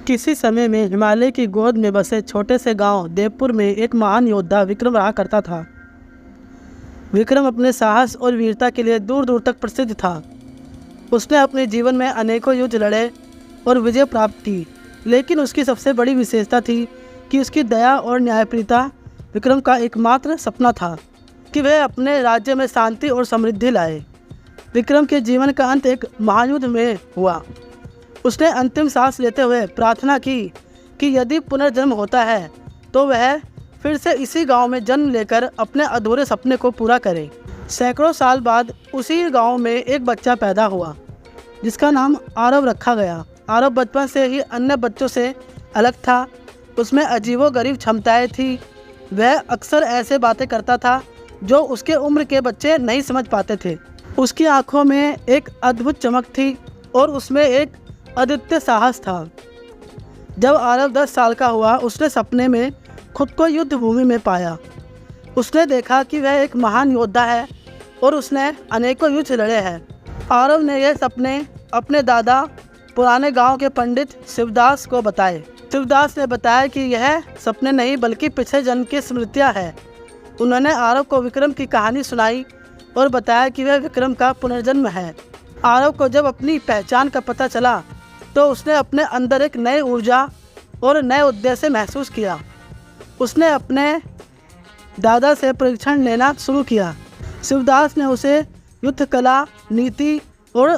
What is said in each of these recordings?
किसी समय में हिमालय की गोद में बसे छोटे से गांव देवपुर में एक महान योद्धा विक्रम रहा करता था। विक्रम अपने साहस और वीरता के लिए दूर दूर तक प्रसिद्ध था। उसने अपने जीवन में अनेकों युद्ध लड़े और विजय प्राप्त की, लेकिन उसकी सबसे बड़ी विशेषता थी कि उसकी दया और न्यायप्रियता। विक्रम का एकमात्र सपना था कि वह अपने राज्य में शांति और समृद्धि लाए। विक्रम के जीवन का अंत एक महायुद्ध में हुआ। उसने अंतिम सांस लेते हुए प्रार्थना की कि यदि पुनर्जन्म होता है तो वह फिर से इसी गांव में जन्म लेकर अपने अधूरे सपने को पूरा करे। सैकड़ों साल बाद उसी गांव में एक बच्चा पैदा हुआ जिसका नाम आरव रखा गया। आरव बचपन से ही अन्य बच्चों से अलग था। उसमें अजीबोगरीब क्षमताएं थी। वह अक्सर ऐसे बातें करता था जो उसके उम्र के बच्चे नहीं समझ पाते थे। उसकी आंखों में एक अद्भुत चमक थी और उसमें एक अद्वितीय साहस था। जब आरव 10 साल का हुआ, उसने सपने में खुद को युद्ध भूमि में पाया। उसने देखा कि वह एक महान योद्धा है और उसने अनेकों युद्ध लड़े हैं। आरव ने यह सपने अपने दादा पुराने गांव के पंडित शिवदास को बताए। शिवदास ने बताया कि यह सपने नहीं बल्कि पिछले जन्म की स्मृतियाँ हैं। उन्होंने आरव को विक्रम की कहानी सुनाई और बताया कि वह विक्रम का पुनर्जन्म है। आरव को जब अपनी पहचान का पता चला तो उसने अपने अंदर एक नई ऊर्जा और नए उद्देश्य महसूस किया। उसने अपने दादा से प्रशिक्षण लेना शुरू किया। शिवदास ने उसे युद्ध कला, नीति और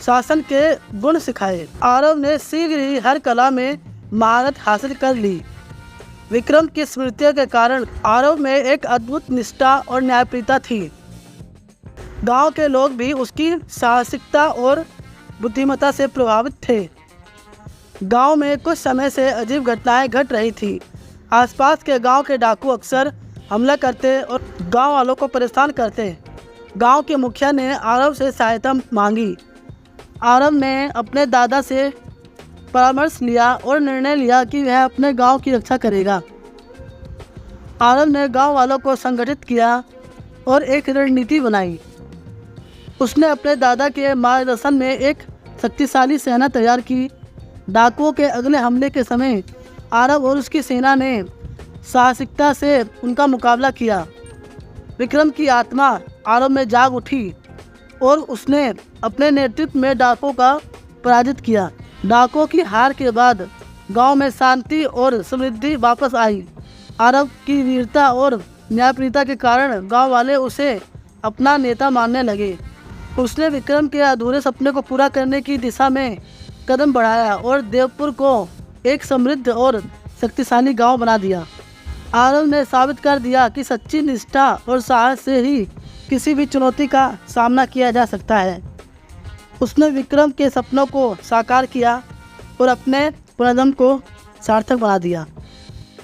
शासन के गुण सिखाए। आरव ने शीघ्र ही हर कला में महारत हासिल कर ली। विक्रम की स्मृतियों के कारण आरव में एक अद्भुत निष्ठा और न्यायप्रियता थी। गांव के लोग भी उसकी साहसिकता और बुद्धिमत्ता से प्रभावित थे। गांव में कुछ समय से अजीब घटनाएं घट रही थी। आसपास के गांव के डाकू अक्सर हमला करते और गांव वालों को परेशान करते। गांव के मुखिया ने आरव से सहायता मांगी। आरव ने अपने दादा से परामर्श लिया और निर्णय लिया कि वह अपने गांव की रक्षा करेगा। आरव ने गांव वालों को संगठित किया और एक रणनीति बनाई। उसने अपने दादा के मार्गदर्शन में एक शक्तिशाली सेना तैयार की। डाकुओं के अगले हमले के समय आरव और उसकी सेना ने साहसिकता से उनका मुकाबला किया। विक्रम की आत्मा आरव में जाग उठी और उसने अपने नेतृत्व में डाकुओं का पराजित किया। डाकुओं की हार के बाद गांव में शांति और समृद्धि वापस आई। आरव की वीरता और न्यायप्रियता के कारण गांव वाले उसे अपना नेता मानने लगे। उसने विक्रम के अधूरे सपने को पूरा करने की दिशा में कदम बढ़ाया और देवपुर को एक समृद्ध और शक्तिशाली गांव बना दिया। आरव ने साबित कर दिया कि सच्ची निष्ठा और साहस से ही किसी भी चुनौती का सामना किया जा सकता है। उसने विक्रम के सपनों को साकार किया और अपने पुनर्जन्म को सार्थक बना दिया।